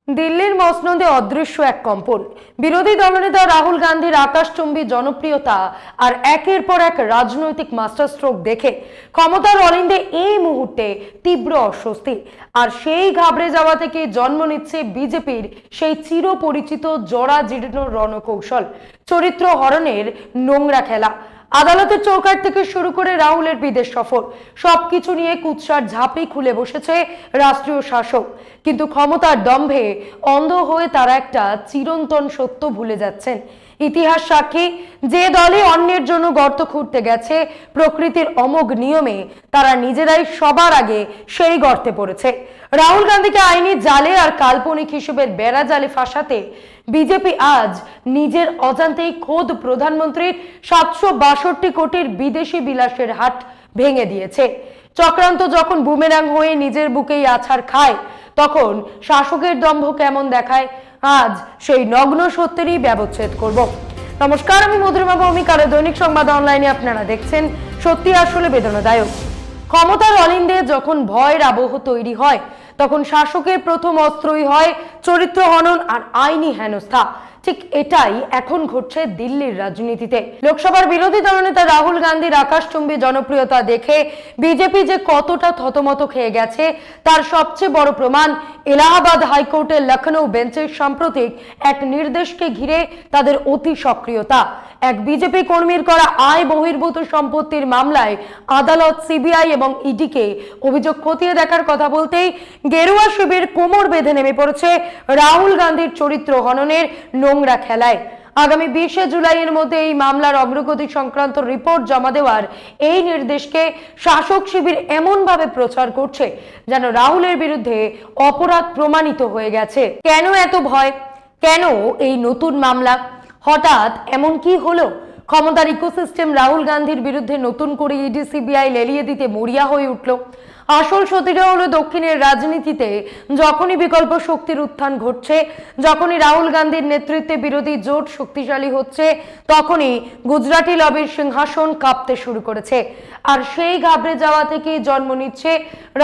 দিল্লির মসনদে অদৃশ্য এক কম্পন। বিরোধী দলনেতা রাহুল গান্ধীর আকাশচুম্বী জনপ্রিয়তা আর একের পর এক রাজনৈতিক মাস্টার স্ট্রোক দেখে ক্ষমতার অলিন্দে এই মুহূর্তে তীব্র অস্বস্তি। আর সেই ঘাবড়ে যাওয়া থেকে জন্ম নিচ্ছে বিজেপির সেই চিরপরিচিত জরাজীর্ণ রণকৌশল, চরিত্র হরণের নোংরা খেলা। আদালতের চৌকাঠ থেকে শুরু করে রাহুলের বিদেশ সফর, সবকিছু নিয়ে কুৎসার ঝাঁপি খুলে বসেছে রাষ্ট্রীয় শাসক। কিন্তু ক্ষমতার দম্ভে অন্ধ হয়ে তারা একটা চিরন্তন সত্য ভুলে যাচ্ছেন। ইতিহাস সাক্ষী, যে দলে অন্যের জন্য গর্ত খুঁড়তে গেছে প্রকৃতির অমোঘ নিয়মে, তারা নিজেরাই সবার আগে সেই গর্তে পড়েছে। রাহুল গান্ধীকে আইনি জালে আর কাল্পনিক হিসেবে বেড়া জালে ফাঁসাতে বিজেপি আজ নিজের অজান্তেই খোদ প্রধানমন্ত্রীর 762 কোটির বিদেশি বিলাসের হাট ভেঙে দিয়েছে। চক্রান্ত যখন বুমেরাং হয়ে নিজের বুকেই আছাড় খায়, তখন শাসকের দম্ভ কেমন দেখায়, আজ সেই নগ্ন সত্যেরই ব্যবচ্ছেদ করব। নমস্কার, আমি মধুরিমা ভৌমিক, আর দৈনিক সংবাদ অনলাইনে আপনারা দেখছেন সত্যি আসলে বেদনাদায়ক। ক্ষমতার অলিন্দে যখন ভয়ের আবহ তৈরি হয়, তখন শাসকের প্রথম অস্ত্রই হয় চরিত্র হনন আর আইনি হেনস্থা। ঠিক এটাই এখন ঘটছে দিল্লির রাজনীতিতে। লোকসভার বিরোধী দলনেতা রাহুল গান্ধীর আকাশচুম্বী জনপ্রিয়তা দেখে বিজেপি যে কতটা থতমত খেয়ে গেছে, তার সবচেয়ে বড় প্রমাণ এলাহাবাদ হাইকোর্টের লখনৌ বেঞ্চের সাম্প্রতিক এক নির্দেশকে ঘিরে তাদের অতি সক্রিয়তা। এক বিজেপি কর্মীর করা আয় বহির্ভূত সম্পত্তির মামলায় আদালত সিবিআই এবং ইডিকে অভিযোগ খতিয়ে দেখার কথা বলতেই গেরুয়া শিবির কোমর বেঁধে নেমে পড়েছে রাহুল গান্ধীর চরিত্র হননের নোংরা খেলায়। আগামী 20 জুলাইয়ের মধ্যে এই মামলার অগ্রগতি সংক্রান্ত রিপোর্ট জমা দেওয়ার এই নির্দেশকে শাসক শিবির এমনভাবে প্রচার করছে যেন রাহুলের বিরুদ্ধে অপরাধ প্রমাণিত হয়ে গেছে। কেন এত ভয়? কেন এই নতুন মামলা? হঠাৎ এমন কি হলো? ক্ষমতার ইকোসিস্টেম রাহুল গান্ধীর বিরুদ্ধে নতুন করে ইডি সিবিআই লেলিয়ে দিতে মরিয়া হয়ে উঠল। আসল সত্যিটা হলো, দক্ষিণের রাজনীতিতে যখনই বিকল্প শক্তির উত্থান ঘটছে, যখনই রাহুল গান্ধীর নেতৃত্বে বিরোধী জোট শক্তিশালী হচ্ছে, তখনই গুজরাটি লবির সিংহাসন কাঁপতে শুরু করেছে। আর সেই ঘাবড়ে যাওয়া থেকেই জন্ম নিচ্ছে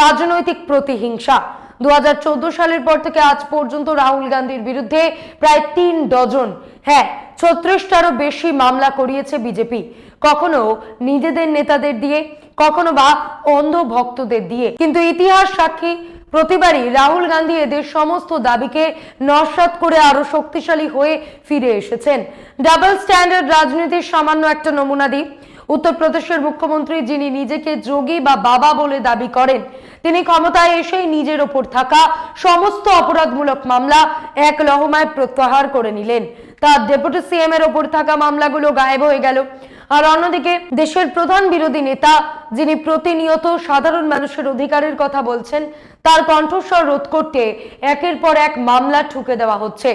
রাজনৈতিক প্রতিহিংসা। 2014 সালের পর থেকে আজ পর্যন্ত রাহুল গান্ধীর বিরুদ্ধে প্রায় 3 ডজন, হ্যাঁ 36টারও বেশি মামলা করিয়েছে বিজেপি। কখনো নিজেদের নেতাদের দিয়ে, কখনো বা অন্ধ ভক্তদের দিয়ে। কিন্তু ইতিহাস সাক্ষী, প্রতিবারই রাহুল গান্ধী এদের সমস্ত দাবিকে নস্যাৎ করে আরো শক্তিশালী হয়ে ফিরে এসেছেন। ডাবল স্ট্যান্ডার্ড রাজনীতির সামান্য একটা নমুনা দিই। উত্তরপ্রদেশের মুখ্যমন্ত্রী, যিনি নিজেকে যোগী বা বাবা বলে দাবি করেন, তিনি ক্ষমতায় এসেই নিজের ওপর থাকা সমস্ত অপরাধমূলক মামলা এক লহমায় প্রত্যাহার করে নিলেন। তার ডেপুটি সিএম এর ওপর থাকা মামলাগুলো গায়েব হয়ে গেল। আর অন্যদিকে দেশের প্রধান বিরোধী নেতা, যিনি প্রতিনিয়ত সাধারণ মানুষের অধিকারের কথা বলছেন, তার কণ্ঠস্বর রোধ করতে একের পর এক মামলা ঠুকে দেওয়া হচ্ছে।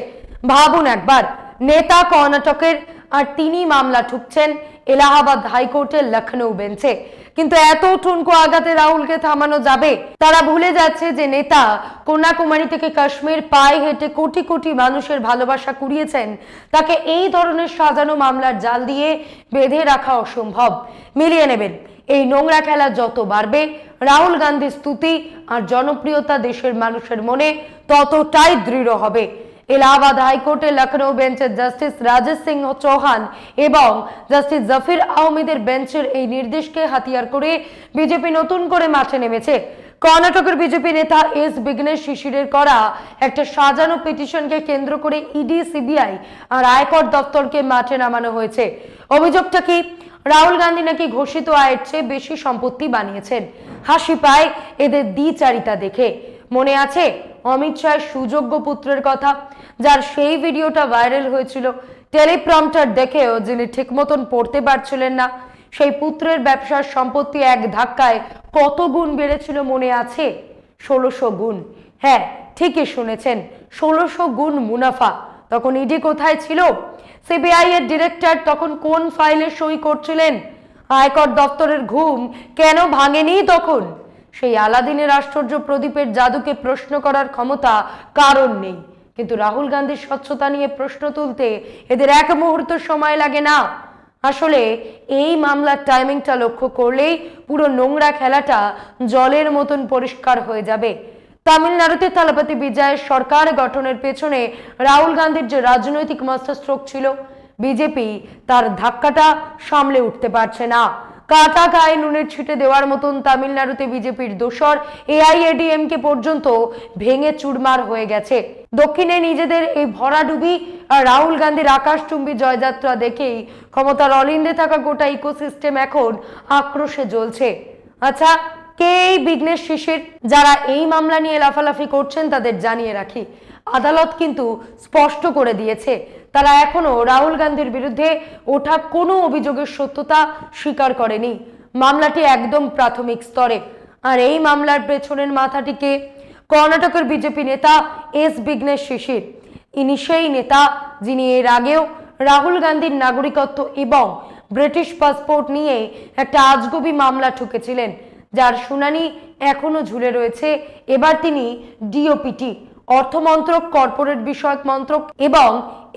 ভাবুন একবার, নেতা কর্ণাটকের, আর তিনি মামলা ঠুকছেন এলাহাবাদ হাইকোর্টের লখনৌ বেঞ্চে। কিন্তু এত ঠুনকো আঘাতে রাহুলকে থামানো যাবে? তারা ভুলে যাচ্ছে যে নেতা কন্যাকুমারী থেকে কাশ্মীর পায়ে হেঁটে কোটি কোটি মানুষের ভালোবাসা কুড়িয়েছেন, তাকে এই ধরনের সাজানো মামলার জাল দিয়ে বেঁধে রাখা অসম্ভব। মিলিয়ে নেবেন, এই নোংরা খেলা যত বাড়বে, রাহুল গান্ধীর স্তুতি আর জনপ্রিয়তা দেশের মানুষের মনে ততটাই দৃঢ় হবে। এলাহাবাদ হাইকোর্টের লখনৌ বেঞ্চের জাস্টিস রাজেশ সিংহ চৌহান এবং জাস্টিস জাফির আহমেদের বেঞ্চের এই নির্দেশকে হাতিয়ার করে বিজেপি নতুন করে মাঠে নেমেছে। কর্ণাটকের বিজেপি নেতা এস বিঘ্নেশ শিশিরের করা একটা সাজানো পিটিশনকে কেন্দ্র করে ইডি, সিবিআই আর আয়কর দপ্তরকে মাঠে নামানো হয়েছে। অভিযোগটা কি? রাহুল গান্ধী নাকি ঘোষিত আয়ের চেয়ে বেশি সম্পত্তি বানিয়েছেন। হাসি পায় এদের দ্বিচারিতা দেখে। মনে আছে অমিত শাহের সুযোগ্য পুত্রের কথা, যার সেই ভিডিওটা ভাইরাল হয়েছিল? টেলিপ্রম্পটার দেখেও যিনি ঠিক মতন পড়তে পারছিলেন না, সেই পুত্রের ব্যবসার সম্পত্তি এক ধাক্কায় কত গুণ বেড়েছিল মনে আছে? 1600 গুণ। হ্যাঁ, ঠিকই শুনেছেন, 1600 গুণ মুনাফা। তখন ইডি কোথায় ছিল? সিবিআই এর ডিরেক্টর তখন কোন ফাইলে সই করছিলেন? আয়কর দপ্তরের ঘুম কেন ভাঙেনি তখন? সেই আলাদিনের আশ্চর্য প্রদীপের জাদুকে প্রশ্ন করার ক্ষমতা কারণ নেই। কিন্তু রাহুল গান্ধীর স্বচ্ছতা নিয়ে প্রশ্ন তুলতে এদের এক মুহূর্ত সময় লাগে না। আসলে এই মামলার টাইমিংটা লক্ষ্য করলেই পুরো নোংরা খেলাটা জলের মতন পরিষ্কার হয়ে যাবে। তামিলনাড়ুতে থালাপতি বিজয় সরকার গঠনের পেছনে রাহুল গান্ধীর যে রাজনৈতিক মাস্টার স্ট্রোক ছিল, বিজেপি তার ধাক্কাটা সামলে উঠতে পারছে না। কাটা গায়ে নুনের ছিটে দেওয়ার মতন তামিলনাড়ুতে বিজেপির দোসর এআইএডিএমকে পর্যন্ত ভেঙে চুরমার হয়ে গেছে। দক্ষিণে নিজেদের এই ভরাডুবি আর রাহুল গান্ধীর আকাশচুম্বী জয়যাত্রা দেখেই ক্ষমতার অলিন্দে থাকা গোটা ইকোসিস্টেম এখন আক্রোশে জ্বলছে। আচ্ছা, কে এই বিঘ্নেশ শিশির? যারা এই মামলা নিয়ে লাফালাফি করছেন তাদের জানিয়ে রাখি, আদালত কিন্তু স্পষ্ট করে দিয়েছে তারা এখনো রাহুল গান্ধীর বিরুদ্ধে ওঠা কোনো অভিযোগের সত্যতা স্বীকার করেনি। মামলাটি একদম প্রাথমিক স্তরে। আর এই মামলার পেছনের মাথাটিকে কর্ণাটকের বিজেপি নেতা এস বিঘ্নেশ শিশির। ইনি সেই নেতা যিনি এর আগেও রাহুল গান্ধীর নাগরিকত্ব এবং ব্রিটিশ পাসপোর্ট নিয়ে একটা আজগুবি মামলা ঠুকেছিলেন, যার শুনানি এখনো ঝুলে রয়েছে। এবার তিনি ডিওপিটি, অর্থমন্ত্রক, কর্পোরেট বিষয়ক মন্ত্রক এবং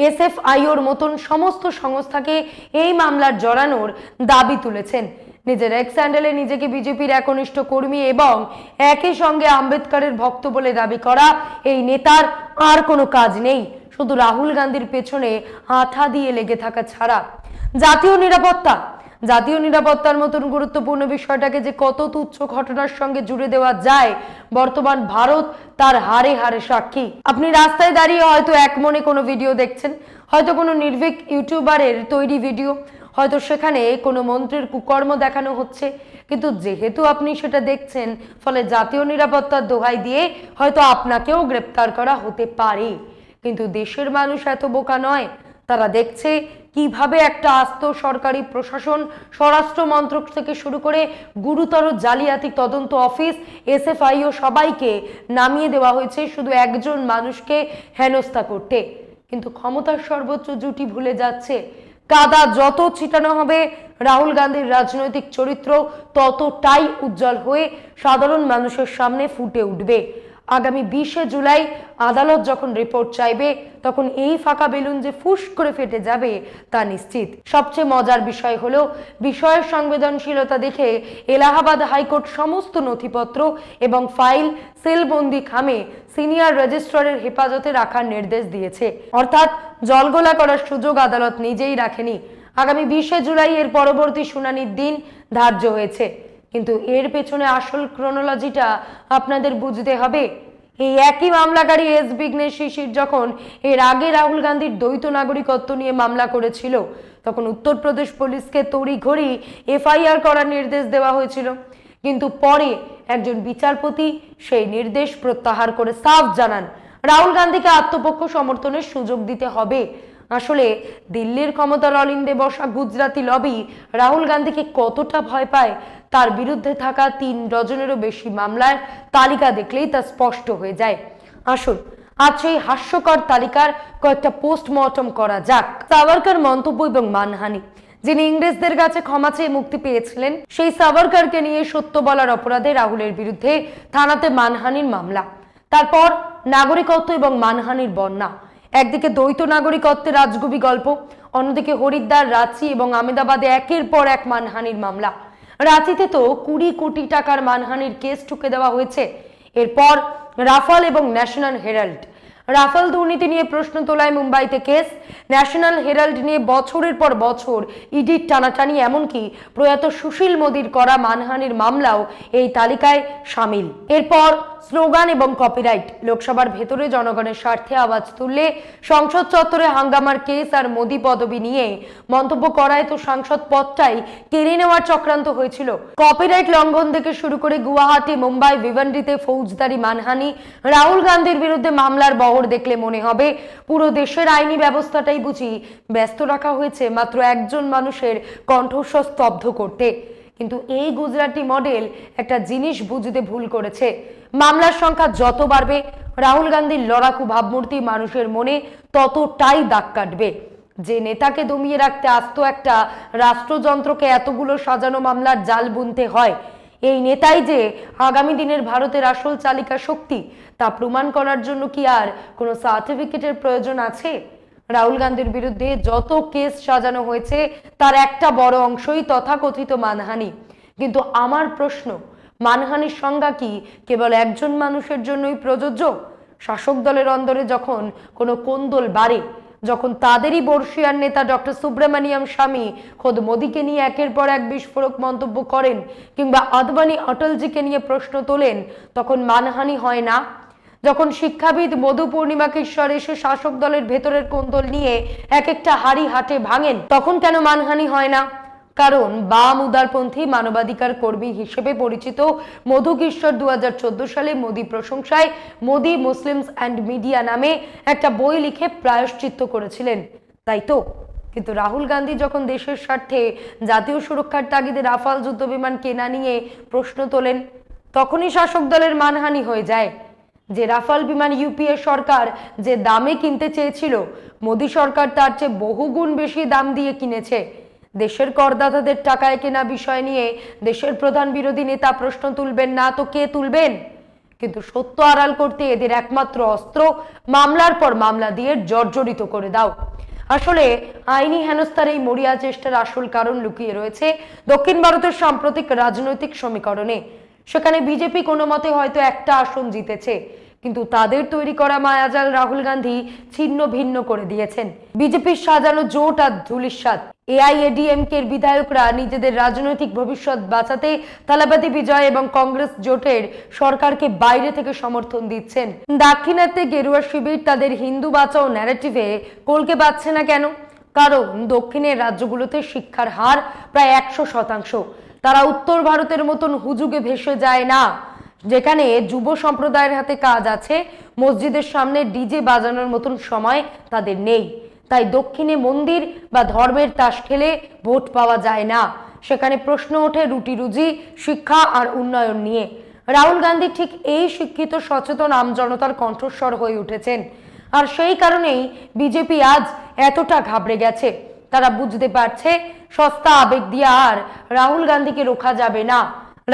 এসএফআইওর মতন সমস্ত সংস্থাকে এই মামলার জড়ানোর দাবি তুলেছেন। নিজের এক্স হ্যান্ডেলে নিজেকে বিজেপির একনিষ্ঠ কর্মী এবং একই সঙ্গে আম্বেদকরের ভক্ত বলে দাবি করা এই নেতার আর কোনো কাজ নেই, শুধু রাহুল গান্ধীর পেছনে আঠা দিয়ে লেগে থাকা ছাড়া। জাতীয় নিরাপত্তার মতন গুরুত্বপূর্ণ বিষয়টাকে যে কত তুচ্ছ ঘটনার সঙ্গে জুড়ে দেওয়া যায়, বর্তমান ভারত তার হারে হারে সাক্ষী। আপনি রাস্তায় দাঁড়িয়ে হয়তো এক মনে কোনো ভিডিও দেখছেন, হয়তো কোনো নির্ভীক ইউটিউবারের তৈরি ভিডিও, হয়তো সেখানে কোনো মন্ত্রীর কুকর্ম দেখানো হচ্ছে, কিন্তু যেহেতু আপনি সেটা দেখছেন, ফলে জাতীয় নিরাপত্তার দোহাই দিয়ে হয়তো আপনাকেও গ্রেপ্তার করা হতে পারে। কিন্তু দেশের মানুষ এত বোকা নয়। তারা দেখছে কিভাবে একটা আস্ত সরকারি প্রশাসন, স্বরাষ্ট্র মন্ত্রক থেকে শুরু করে গুরুতর জালিয়াতি তদন্ত অফিস, এসএফআইও সবাইকে নামিয়ে দেওয়া হয়েছে শুধু একজন মানুষকে হেনস্থা করতে। কিন্তু ক্ষমতার সর্বোচ্চ জুটি ভুলে যাচ্ছে, কাদা যত ছিটানো হবে রাহুল গান্ধীর রাজনৈতিক চরিত্র ততটাই উজ্জ্বল হয়ে সাধারণ মানুষের সামনে ফুটে উঠবে। আগামী 20শে জুলাই আদালত যখন রিপোর্ট চাইবে, তখন এই ফাঁকা বেলুন যে ফুস করে ফেটে যাবে তা নিশ্চিত। সবচেয়ে মজার বিষয় হলো, বিষয়ের সংবেদনশীলতা দেখে এলাহাবাদ হাইকোর্ট সমস্ত নথিপত্র এবং ফাইল সেলবন্দি খামে সিনিয়র রেজিস্ট্রারের হেফাজতে রাখার নির্দেশ দিয়েছে। অর্থাৎ জলগোলা করার সুযোগ আদালত নিজেই রাখেনি। আগামী 20শে জুলাই এর পরবর্তী শুনানির দিন ধার্য হয়েছে। কিন্তু এর পেছনে আসল ক্রোনোলজিটা আপনাদের বুঝতে হবে। এই একই মামলাকারী এস বিঘ্নেশ শিশির যখন এর আগে রাহুল গান্ধীর দ্বৈত নাগরিকত্ব নিয়ে মামলা করেছিল, তখন উত্তরপ্রদেশ পুলিশকে তড়িঘড়ি এফআইআর করার নির্দেশ দেওয়া হয়েছিল। কিন্তু পরে একজন বিচারপতি সেই নির্দেশ প্রত্যাহার করে সাফ জানান রাহুল গান্ধীকে আত্মপক্ষ সমর্থনের সুযোগ দিতে হবে। আসলে দিল্লির ক্ষমতার অলিন্দে বসা গুজরাটি লবি রাহুল গান্ধীকে কতটা ভয় পায় তার বিরুদ্ধে থাকা 3 ডজনেরও বেশি মামলার তালিকা দেখলেই তা স্পষ্ট হয়ে যায়। আসুন আজ সেই হাস্যকর তালিকার কয়েকটা পোস্টমর্টম করা যাক। সাভারকর মন্তব্য এবং মানহানি। যিনি ইংরেজদের কাছে ক্ষমা চেয়ে মুক্তি পেয়েছিলেন, সেই সাভারকরকে নিয়ে সত্য বলার অপরাধে রাহুলের বিরুদ্ধে থানাতে মানহানির মামলা। তারপর নাগরিকত্ব এবং মানহানির বন্যা। একদিকে দ্বৈত নাগরিকত্বের রাজগুবি গল্প, অন্যদিকে হরিদ্বার, রাঁচি এবং আমেদাবাদে একের পর এক মানহানির মামলা। রাঁচিতে তো 20 কোটি টাকার মানহানির কেস ঠুকে দেওয়া হয়েছে। এরপর রাফাল এবং ন্যাশনাল হেরাল্ড। রাফাল দুর্নীতি নিয়ে প্রশ্ন তোলায় মুম্বাইতে কেস, ন্যাশনাল হেরাল্ড নিয়ে বছরের পর বছর ইডির টানাটানি, এমনকি প্রয়াত সুশীল মোদীর করা মানহানির মামলাও এই তালিকায় সামিল। এরপর স্লোগান এবং কপিরাইট। লোকসভার ভেতরে জনগণের স্বার্থে আওয়াজ তুললে সংসদ চত্বরে হাঙ্গামার কেস আর মোদী পদবি নিয়ে মন্তব্য করায় তো সাংসদ পদটাই কেড়ে নেওয়ার চক্রান্ত হয়েছিল। কপিরাইট লঙ্ঘন থেকে শুরু করে গুয়াহাটি, মুম্বাই, ভিভান্ডিতে ফৌজদারি মানহানি। রাহুল গান্ধীর বিরুদ্ধে মামলার বহর দেখলে মনে হবে পুরো দেশের আইনি ব্যবস্থাটাই বুঝি ব্যস্ত রাখা হয়েছে মাত্র একজন মানুষের কণ্ঠস্বর স্তব্ধ করতে। কিন্তু এই গুজরাটি মডেল একটা জিনিস বুঝতে ভুল করেছে। মামলার সংখ্যা যত বাড়বে, রাহুল গান্ধীর লড়াকু ভাবমূর্তি মানুষের মনে ততটাই দাগ কাটবে। যে নেতাকে দমিয়ে রাখতে আস্ত একটা রাষ্ট্রযন্ত্রকে এতগুলো সাজানো মামলার জাল বুনতে হয়, এই নেতাই যে আগামী দিনের ভারতের আসল চালিকা শক্তি তা প্রমাণ করার জন্য কি আর কোনো সার্টিফিকেটের প্রয়োজন আছে? রাহুল গান্ধীর বিরুদ্ধে যত কেস সাজানো হয়েছে তার একটা বড় অংশই তথাকথিত মানহানি। কিন্তু আমার প্রশ্ন, মানহানির সংজ্ঞা কি কেবল একজন মানুষের জন্যই প্রযোজ্য? শাসক দলের অন্দরে যখন কোনো কোন্দল বাড়ে, যখন তাদেরই বর্ষিয়ার নেতা ডক্টর সুব্রমণিয়াম স্বামী খোদ মোদীকে নিয়ে একের পর এক বিস্ফোরক মন্তব্য করেন কিংবা আদবানি অটলজিকে নিয়ে প্রশ্ন তোলেন, তখন মানহানি হয় না? যখন শিক্ষাবিদ মধু পূর্ণিমা কিশোর এসে শাসক দলের ভেতরের কোন্দল নিয়ে এক একটা হাড়ি হাটে ভাঙেন, তখন কেন মানহানি হয় না? কারণ বাম উদারপন্থী মানবাধিকার কর্মী হিসেবে পরিচিত মধু কিশোর 2014 সালে মোদি প্রশংসায় মোদি মুসলিমস অ্যান্ড মিডিয়া নামে একটা বই লিখে প্রায়শ্চিত্ত করেছিলেন, তাই তো? কিন্তু রাহুল গান্ধী যখন দেশের স্বার্থে জাতীয় সুরক্ষার তাগিদে রাফাল যুদ্ধ বিমান কেনা নিয়ে প্রশ্ন তোলেন, তখনই শাসক দলের মানহানি হয়ে যায়। যে রাফাল বিমান ইউপিএ সরকার যে দামে কিনতে চেয়েছিল, মোদী সরকার তার চেয়ে বহুগুণ বেশি দাম দিয়ে কিনেছে। দেশের করদাতাদের টাকায় কেনা বিষয় নিয়ে দেশের প্রধান বিরোধী নেতা প্রশ্ন তুলবেন না তো কে তুলবেন? কিন্তু সত্য আড়াল করতে এদের একমাত্র অস্ত্র মামলার পর মামলা দিয়ে জর্জরিত করে দাও। আসলে আইনি হেনস্থার এই মরিয়া চেষ্টার আসল কারণ লুকিয়ে রয়েছে দক্ষিণ ভারতের সাম্প্রতিক রাজনৈতিক সমীকরণে। সেখানে বিজেপি কোনো মতে হয়তো একটা আসন জিতেছে, কিন্তু তাদের তৈরি করা মায়াজাল রাহুল গান্ধী ছিন্ন ভিন্ন করে দিয়েছেন। বিজেপির সাজানো জোট আর ধুলিস্বাদ। এআইএডিএমকের বিধায়করা নিজেদের রাজনৈতিক ভবিষ্যৎ বাঁচাতে তালাবাতি বিজয় এবং কংগ্রেস জোটের সরকারকে বাইরে থেকে সমর্থন দিচ্ছেন। দাক্ষিণাত্যে গেরুয়া শিবির তাদের হিন্দু বাঁচাও ন্যারেটিভে কলকে পাচ্ছে না কেন? কারণ দক্ষিণের রাজ্যগুলোতে শিক্ষার হার প্রায় 100%। তারা উত্তর ভারতের মতন হুজুগে ভেসে যায় না, যেখানে যুব সম্প্রদায়ের হাতে কাজ আছে। মসজিদের সামনে ডিজে বাজানোর মতন সময় তাদের নেই। তাই দক্ষিণে মন্দির বা ধর্মের তাস খেলে ভোট পাওয়া যায় না। সেখানে প্রশ্ন ওঠে রুটি রুজি, শিক্ষা আর উন্নয়ন নিয়ে। রাহুল গান্ধী ঠিক এই শিক্ষিত সচেতন আমজনতার কণ্ঠস্বর হয়ে উঠেছেন। আর সেই কারণেই বিজেপি আজ এতটা ঘাবড়ে গেছে। তারা বুঝতে পারছে সস্তা আবেগ দিয়ে আর রাহুল গান্ধীকে রোখা যাবে না।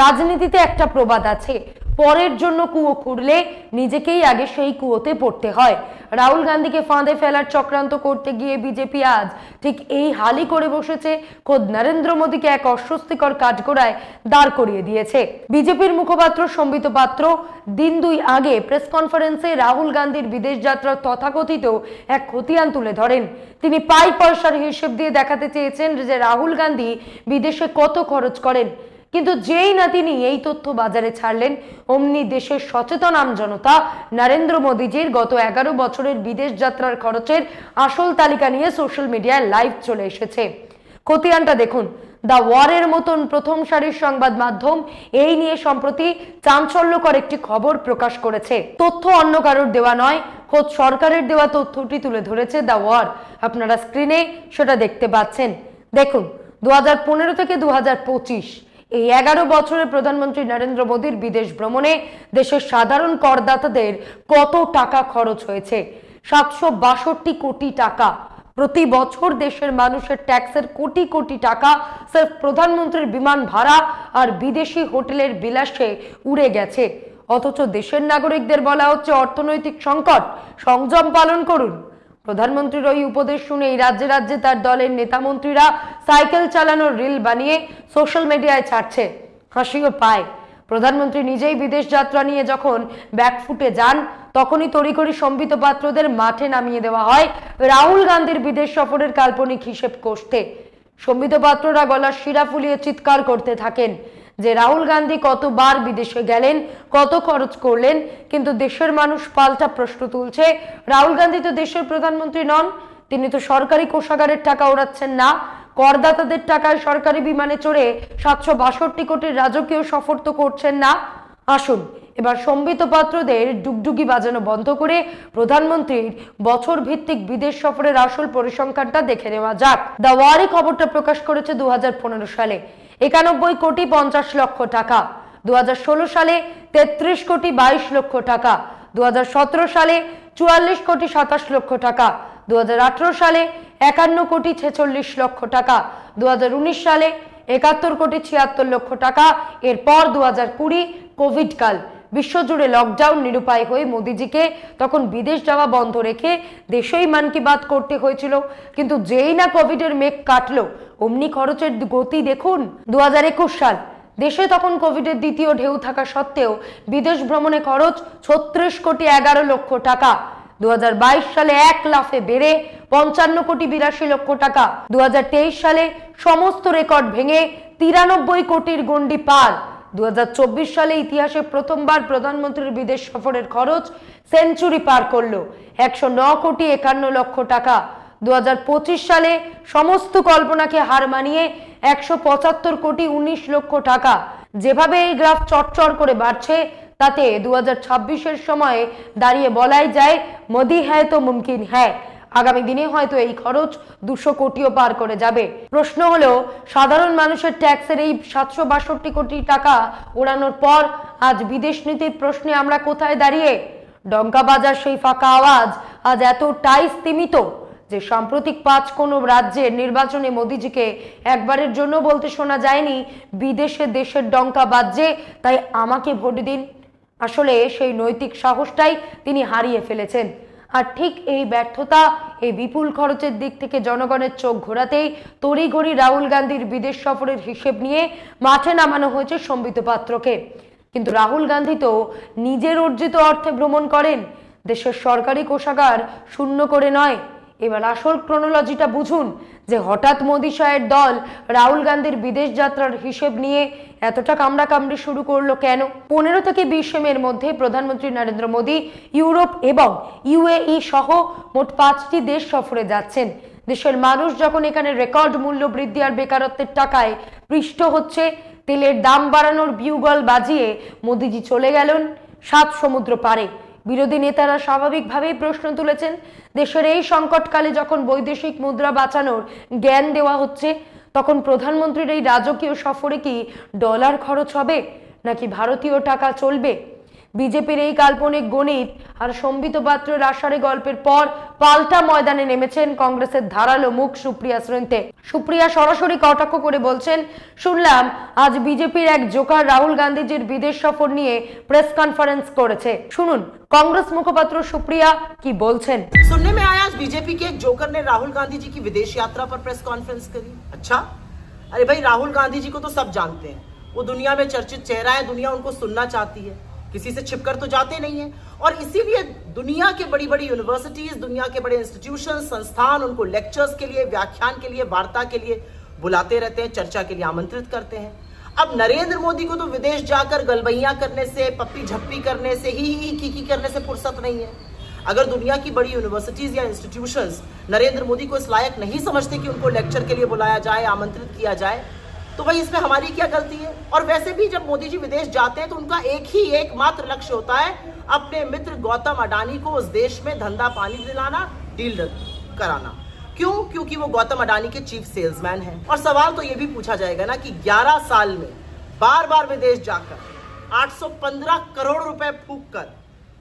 রাজনীতিতে একটা প্রবাদ আছে, পরের জন্য কুয়ো খুঁড়লে নিজেকেই আগে সেই কুয়োতে পড়তে হয়। রাহুল গান্ধীকে ফাঁদে ফেলার চক্রান্ত করতে গিয়ে বিজেপি আজ ঠিক এই হালই করে বসেছে। খোদ নরেন্দ্র মোদীকে এক অস্বস্তিকর কাঠগড়ায় দাঁড় করিয়ে দিয়েছে। বিজেপির মুখপাত্র সম্বিত পাত্র দিন 2 আগে প্রেস কনফারেন্সে রাহুল গান্ধীর বিদেশ যাত্রার তথাকথিত এক খতিয়ান তুলে ধরেন। তিনি পাই পয়সার হিসেব দিয়ে দেখাতে চেয়েছেন যে রাহুল গান্ধী বিদেশে কত খরচ করেন। কিন্তু যেই না তিনি এই তথ্য বাজারে ছাড়লেন, অমনি দেশের সচেতন আমজনতা নরেন্দ্র মোদীজির গত 11 বছরের বিদেশ যাত্রার খরচের আসল তালিকা নিয়ে সোশ্যাল মিডিয়ায় লাইভ চলে এসেছে। খতিয়ানটা দেখুন। দ্য ওয়ারের মতন প্রথম সারির সংবাদ মাধ্যম এই নিয়ে সম্প্রতি চাঞ্চল্যকর একটি খবর প্রকাশ করেছে। তথ্য অন্য কারোর দেওয়া নয়, খোদ সরকারের দেওয়া তথ্যটি তুলে ধরেছে দ্য ওয়ার। আপনারা স্ক্রিনে সেটা দেখতে পাচ্ছেন। দেখুন, 2015 থেকে 2025 এই 11 বছরে প্রধানমন্ত্রী নরেন্দ্র মোদীর বিদেশ ভ্রমণে দেশের সাধারণ করদাতাদের কত টাকা খরচ হয়েছে? 762 কোটি টাকা। প্রতি বছর দেশের মানুষের ট্যাক্সের কোটি কোটি টাকা সির্ফ প্রধানমন্ত্রীর বিমান ভাড়া আর বিদেশি হোটেলের বিলাসে উড়ে গেছে। অথচ দেশের নাগরিকদের বলা হচ্ছে অর্থনৈতিক সংকট, সংযম পালন করুন। প্রধানমন্ত্রীর ওই উপদেশ শুনেই রাজ্যে রাজ্যে তার দলের নেতা মন্ত্রীরা সাইকেল চালানোর রিল বানিয়ে সোশ্যাল মিডিয়ায় ছাড়ছে। হাসিও পায়। প্রধানমন্ত্রী নিজেই বিদেশ যাত্রা নিয়ে যখন ব্যাকফুটে যান, তখনই তড়িঘড়ি সম্বিত পাত্রদের মাঠে নামিয়ে দেওয়া হয় রাহুল গান্ধীর বিদেশ সফরের কাল্পনিক হিসেব কষতে। সম্বিত পাত্ররা গলার শিরা ফুলিয়ে চিৎকার করতে থাকেন যে রাহুল গান্ধী কতবার বিদেশে গেলেন, কত খরচ করলেন। কিন্তু দেশের মানুষ পাল্টা প্রশ্ন তুলছে, রাহুল গান্ধী তো দেশের প্রধানমন্ত্রী নন, তিনি তো সরকারি কোষাগারের টাকা ওড়াচ্ছেন না, করদাতাদের টাকায় সরকারি বিমানে চড়ে 762 কোটির রাজকীয় সফর তো করছেন না। আসুন এবার সম্বিত পাত্রদের ডুগডুগি বাজানো বন্ধ করে প্রধানমন্ত্রীর বছর ভিত্তিক বিদেশ সফরের আসল পরিসংখ্যানটা দেখে নেওয়া যাক। দ্য ওয়ারি খবরটা প্রকাশ করেছে 2015 সালে 91 কোটি 50 লক্ষ টাকা, 2016 সালে 33 কোটি 22 লক্ষ টাকা, 2017 সালে 44 কোটি 27 লক্ষ টাকা, 2018 সালে 51 কোটি 46 লক্ষ টাকা, 2019 সালে 71 কোটি 76 লক্ষ টাকা। এরপর 2020 কোভিড কাল, বিশ্বজুড়ে লকডাউন, নিরুপায় হয়ে মোদিজিকে তখন বিদেশ যাওয়া বন্ধ রেখে দেশেই মান কি বাত করতে হয়েছিল। কিন্তু যেই না কোভিডের মেঘ কাটলো, অমনি খরচের গতি দেখুন। 2021 সাল দেশে তখন কোভিডের দ্বিতীয় ঢেউ থাকা সত্ত্বেও বিদেশ ভ্রমণে খরচ 36,11,00,000 টাকা। 2022 সালে 1 লাফে বেড়ে 55,82,00,000 টাকা। 2023 সালে সমস্ত রেকর্ড ভেঙে 93 কোটির গণ্ডি পার। 2024 সালে ইতিহাসে প্রথমবার প্রধানমন্ত্রীর বিদেশ সফরের খরচ সেঞ্চুরি পার করলো, 109,51,00,000 টাকা। 2025 সালে সমস্ত কল্পনাকে হার মানিয়ে 175,19,00,000 টাকা। যেভাবে এই গ্রাফ চটচট করে বাড়ছে, তাতে 2026-এর সময়ে দাঁড়িয়ে বলাই যায় মোদি হ্যায় তো মুমকিন হ্যায়। আগামী দিনে হয়তো এই খরচ 200 কোটিও পার করে যাবে। প্রশ্ন হলো, সাধারণ মানুষের ট্যাক্সের এই 762 কোটি টাকা ওড়ানোর পর আজ বিদেশ নীতির প্রশ্নে আমরা কোথায় দাঁড়িয়ে? ডঙ্কা বাজার সেই ফাঁকা আওয়াজ আজ এতটাই স্তিমিত যে সাম্প্রতিক 5 কোনো রাজ্যের নির্বাচনে মোদিজিকে একবারের জন্য বলতে শোনা যায়নি বিদেশে দেশের ডঙ্কা বাজছে, তাই আমাকে ভোট দিন। আসলে সেই নৈতিক সাহসটাই তিনি হারিয়ে ফেলেছেন। আর ঠিক এই ব্যর্থতা, এই বিপুল খরচের দিক থেকে জনগণের চোখ ঘোরাতেই তড়িঘড়ি রাহুল গান্ধীর বিদেশ সফরের হিসেব নিয়ে মাঠে নামানো হয়েছে সম্বিত পাত্রকে। কিন্তু রাহুল গান্ধী তো নিজের অর্জিত অর্থে ভ্রমণ করেন, দেশের সরকারি কোষাগার শূন্য করে নয়। এবার আসল ক্রোনোলজিটা বুঝুন যে হঠাৎ মোদি শাহের দল রাহুল গান্ধীর বিদেশ যাত্রার হিসেব নিয়ে এতটা কামড়াকামড়ি শুরু করলো কেন? 15 থেকে 20 মের মধ্যে প্রধানমন্ত্রী নরেন্দ্র মোদী ইউরোপ এবং ইউএই সহ মোট 5টি দেশ সফরে যাচ্ছেন। দেশের মানুষ যখন এখানে রেকর্ড মূল্য বৃদ্ধি আর বেকারত্বের টাকায় পৃষ্ঠ হচ্ছে, তেলের দাম বাড়ানোর বিউগল বাজিয়ে মোদিজি চলে গেলেন 7 সমুদ্র পারে। বিরোধী নেতারা স্বাভাবিকভাবেই প্রশ্ন তুলেছেন, দেশের এই সংকটকালে যখন বৈদেশিক মুদ্রা বাঁচানোর জ্ঞান দেওয়া হচ্ছে, তখন প্রধানমন্ত্রীর এই রাজকীয় সফরে কি ডলার খরচ হবে নাকি ভারতীয় টাকা চলবে? বিজেপির এই কাল্পনিক গণিত আর সম্বিত পাত্রের আষাঢ়ে গল্পের পর পাল্টা ময়দানে নেমেছেন কংগ্রেসের ধারালো মুখ সুপ্রিয়া শ্রীন্তে। সুপ্রিয়া সরাসরি কটাক্ষ করে বলছেন, শুনলাম আজ বিজেপির এক জোকার রাহুল গান্ধীজির বিদেশ সফর নিয়ে প্রেস কনফারেন্স করেছে। শুনুন कांग्रेस मुखपात्र सुप्रिया की बोलছেন। सुनने में आया आज बीजेपी के एक जोकर ने राहुल गांधी जी की विदेश यात्रा पर प्रेस कॉन्फ्रेंस करी। अच्छा, अरे भाई राहुल गांधी जी को तो सब जानते हैं, वो दुनिया में चर्चित चेहरा है, दुनिया उनको सुनना चाहती है, किसी से छिपकर तो जाते नहीं है। और इसीलिए दुनिया के बड़ी बड़ी यूनिवर्सिटीज, दुनिया के बड़े इंस्टीट्यूशन, संस्थान उनको लेक्चर्स के लिए, व्याख्यान के लिए, वार्ता के लिए बुलाते रहते हैं, चर्चा के लिए आमंत्रित करते हैं। अब नरेंद्र मोदी को तो विदेश जाकर गलबैयां करने से, पप्पी झप्पी करने से, ही की करने से फुर्सत नहीं है। अगर दुनिया की बड़ी यूनिवर्सिटीज या इंस्टीट्यूशंस नरेंद्र मोदी को इस लायक नहीं समझते कि उनको लेक्चर के लिए बुलाया जाए, आमंत्रित किया जाए, तो भाई इसमें हमारी क्या गलती है? और वैसे भी जब मोदी जी विदेश जाते हैं तो उनका एकमात्र लक्ष्य होता है अपने मित्र गौतम अडानी को उस देश में धंधा पानी दिलाना, डील कराना। क्यों? क्योंकि वो गौतम अडानी के चीफ सेल्समैन हैं। और सवाल तो ये भी पूछा जाएगा ना कि 11 साल में बार बार विदेश जाकर 815 करोड़ रुपए फूंक कर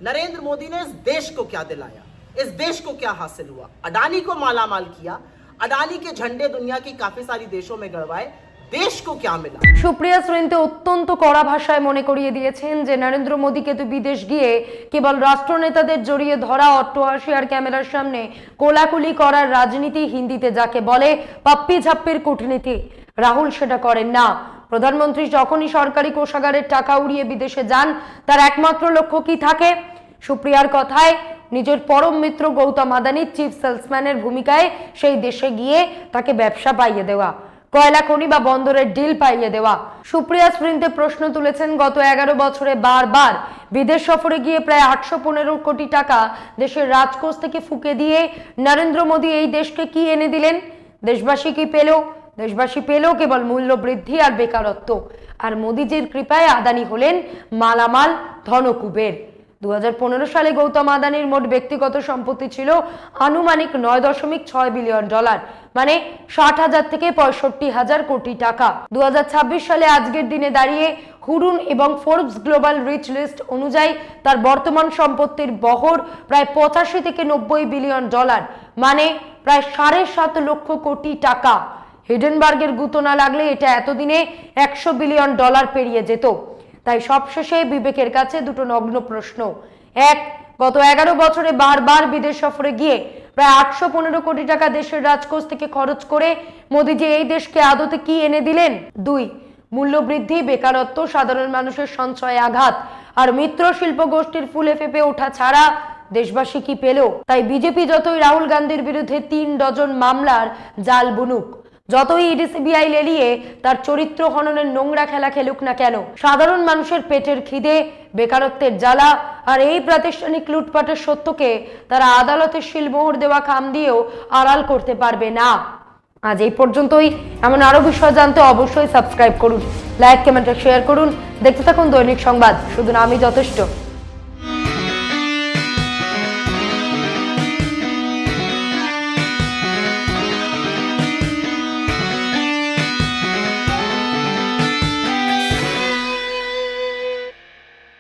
नरेंद्र मोदी ने इस देश को क्या दिलाया, इस देश को क्या हासिल हुआ? अडानी को मालामाल किया, अडानी के झंडे दुनिया की काफी सारी देशों में गड़वाए, देश को क्या मिला? সুপ্রিয়া শ্রীন্তে অত্যন্ত কড়া ভাষায় মনে করিয়ে দিয়েছেন যে নরেন্দ্র মোদীকে তো বিদেশ গিয়ে কেবল রাষ্ট্রনেতাদের জড়িয়ে ধরা, অট্টহাসি আর ক্যামেরার সামনে কোলাকুলি করার রাজনীতি, হিন্দিতে যাকে বলে পাপ্পি ঝাপ্পির কূটনীতি, রাহুল সেটা করেন না। প্রধানমন্ত্রী যখনই সরকারি কোষাগারের টাকা উড়িয়ে বিদেশে যান, তার একমাত্র লক্ষ্য কি থাকে? সুপ্রিয়ার কথায় নিজের পরম মিত্র গৌতম আদানির চিফ সেলসম্যানের ভূমিকায় সেই দেশে গিয়ে তাকে ব্যবসা পাইয়ে দেওয়া, কয়লা খনি বা বন্দরের ডিল পাইয়ে দেওয়া। সুপ্রিয়া শ্রীন্তে প্রশ্ন তুলেছেন, গত 11 বছরে বারবার বিদেশ সফরে গিয়ে প্রায় 815 কোটি টাকা দেশের রাজকোষ থেকে ফুঁকে দিয়ে নরেন্দ্র মোদী এই দেশকে কি এনে দিলেন? দেশবাসী কি পেল? দেশবাসী পেল কেবল মূল্য বৃদ্ধি আর বেকারত্ব। আর মোদীজির কৃপায় আদানি হলেন মালামাল ধনকুবের। 2015 সালে গৌতম আদানির মোট ব্যক্তিগত সম্পত্তি ছিল আনুমানিক 9.6 বিলিয়ন ডলার, মানে 60,000 থেকে 65,000 কোটি টাকা। 2026 সালে আজকের দিনে দাঁড়িয়ে হুরুন এবং ফোর্বস গ্লোবাল রিচ লিস্ট অনুযায়ী তার বর্তমান সম্পত্তির বহর প্রায় 85 থেকে 90 বিলিয়ন ডলার, মানে প্রায় 7.5 লক্ষ কোটি টাকা। হিডেনবার্গের গুতো না লাগলে এটা এতদিনে 100 বিলিয়ন ডলার পেরিয়ে যেত। তাই সবশেষে বিবেকের কাছে দুটো নগ্ন প্রশ্ন। এক, গত 11 বছরে বারবার বিদেশ সফরে গিয়ে প্রায় 815 কোটি টাকা দেশের রাজকোষ থেকে খরচ করে মোদীজি এই দেশকে আদতে কি এনে দিলেন? দুই, মূল্যবৃদ্ধি, বেকারত্ব, সাধারণ মানুষের সঞ্চয়ে আঘাত আর মিত্র শিল্প গোষ্ঠীর ফুলে ফেপে ওঠা ছাড়া দেশবাসী কি পেল? তাই বিজেপি যতই রাহুল গান্ধীর বিরুদ্ধে 3 ডজন মামলার জাল বুনুক, যতই ইডি সিবিআই লেলিয়ে তার চরিত্র হননের নোংরা খেলা খেলুক না কেন, সাধারণ মানুষের পেটের খিদে, বেকারত্বের জ্বালা আর এই প্রাতিষ্ঠানিক লুটপাটের সত্যকে তারা আদালতের শিলমোহর দেওয়া খাম দিয়েও আড়াল করতে পারবে না। আজ এই পর্যন্তই। এমন আরো বিষয় জানতে অবশ্যই সাবস্ক্রাইব করুন, লাইক, কমেন্ট, শেয়ার করুন। দেখতে থাকুন দৈনিক সংবাদ, শুধু নামই যথেষ্ট।